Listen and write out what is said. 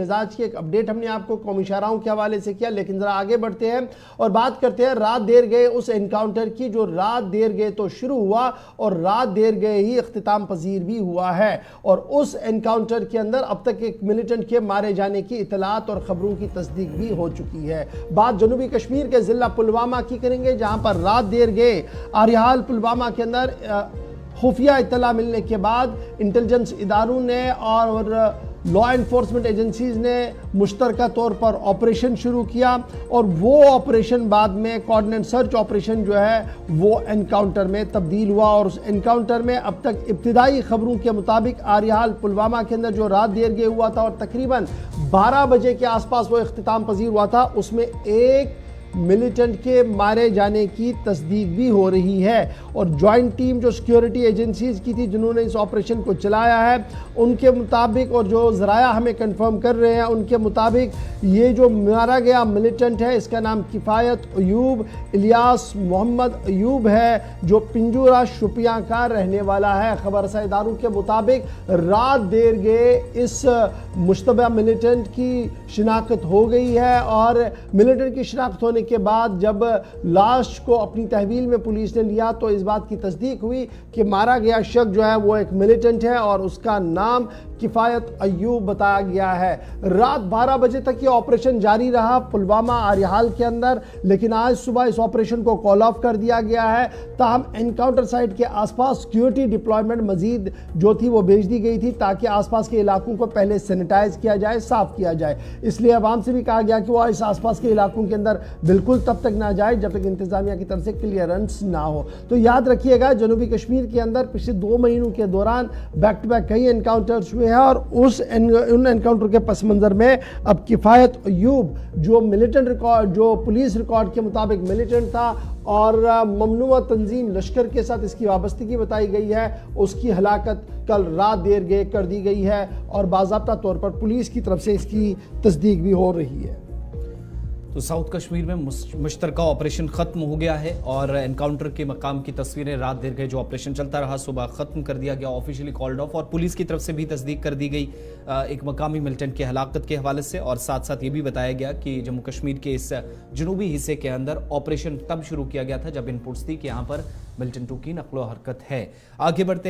مزاج کی ایک اپڈیٹ ہم نے آپ کو قومی شاہراہوں کے حوالے سے کیا، لیکن ذرا آگے بڑھتے ہیں اور بات کرتے ہیں رات دیر گئے اس انکاؤنٹر کی جو رات دیر گئے تو شروع ہوا اور رات دیر گئے ہی اختتام پذیر بھی ہوا ہے۔ اور اس انکاؤنٹر کے اندر اب تک ایک ملیٹنٹ کے مارے جانے کی اطلاعات اور خبروں کی تصدیق بھی ہو چکی ہے۔ بات جنوبی کشمیر کے ضلع پلوامہ کی کریں گے، جہاں پر رات دیر گئے آریحال پلوامہ کے اندر خفیہ اطلاع ملنے کے بعد انٹیلیجنس اداروں نے اور لا انفورسمنٹ ایجنسیز نے مشترکہ طور پر آپریشن شروع کیا، اور وہ آپریشن بعد میں کوآرڈینیٹ سرچ آپریشن جو ہے وہ انکاؤنٹر میں تبدیل ہوا۔ اور اس انکاؤنٹر میں اب تک ابتدائی خبروں کے مطابق آریحال پلوامہ کے اندر جو رات دیر گئے ہوا تھا اور تقریباً 12 بجے کے آس پاس وہ اختتام پذیر ہوا تھا، اس میں ایک ملیٹنٹ کے مارے جانے کی تصدیق بھی ہو رہی ہے۔ اور جوائنٹ ٹیم جو سیکیورٹی ایجنسیز کی تھی جنہوں نے اس آپریشن کو چلایا ہے، ان کے مطابق اور جو ذرائع ہمیں کنفرم کر رہے ہیں ان کے مطابق یہ جو مارا گیا ملیٹنٹ ہے اس کا نام کفایت ایوب الیاس محمد ایوب ہے، جو پنجورہ شوپیاں کا رہنے والا ہے۔ خبر رساں اداروں کے مطابق رات دیر گئے اس مشتبہ ملیٹنٹ کی شناخت ہو گئی ہے، اور ملیٹنٹ کی شناخت ہونے کے بعد جب لاش کو اپنی تحویل میں پولیس نے لیا تو اس بات کی تصدیق ہوئی کہ مارا گیا شخص جو ہے وہ ایک ملیٹنٹ ہے اور اس کا نام کفایت ایوب بتایا گیا ہے۔ رات 12 بجے تک یہ آپریشن جاری رہا پلوامہ آریحال کے اندر، لیکن آج صبح اس آپریشن کو کال آف کر دیا گیا ہے۔ تاہم انکاؤنٹر سائٹ کے آس پاس سیکیورٹی ڈپلائمنٹ مزید جو تھی وہ بھیج دی گئی تھی تاکہ آس پاس کے علاقوں کو پہلے سینیٹائز کیا جائے، صاف کیا جائے۔ اس لیے عوام سے بھی کہا گیا کہ وہ اس آس پاس کے علاقوں کے اندر بالکل تب تک نہ جائے جب تک انتظامیہ کی طرف سے کلیئرنس نہ ہو۔ تو یاد رکھیے گا جنوبی کشمیر کے اندر پچھلے 2 مہینوں کے دوران بیک ٹو بیک کئی انکاؤنٹرز ہوئے ہیں، اور ان انکاؤنٹر کے پس منظر میں اب کفایت ایوب جو ملیٹنٹ ریکارڈ جو پولیس ریکارڈ کے مطابق ملیٹنٹ تھا اور ممنوعہ تنظیم لشکر کے ساتھ اس کی وابستگی بتائی گئی ہے، اس کی ہلاکت کل رات دیر گئے کر دی گئی ہے، اور باضابطہ طور پر پولیس کی طرف سے اس کی تصدیق بھی ہو رہی ہے۔ تو ساؤتھ کشمیر میں مشترکہ آپریشن ختم ہو گیا ہے، اور انکاؤنٹر کے مقام کی تصویریں رات دیر گئے جو آپریشن چلتا رہا صبح ختم کر دیا گیا، آفیشیلی کالڈ آف، اور پولیس کی طرف سے بھی تصدیق کر دی گئی ایک مقامی ملیٹنٹ کے ہلاکت کے حوالے سے، اور ساتھ ساتھ یہ بھی بتایا گیا کہ جموں کشمیر کے اس جنوبی حصے کے اندر آپریشن تب شروع کیا گیا تھا جب ان پٹس تھی کہ یہاں پر ملیٹنٹوں کی نقل و حرکت ہے۔ آگے بڑھتے ہیں۔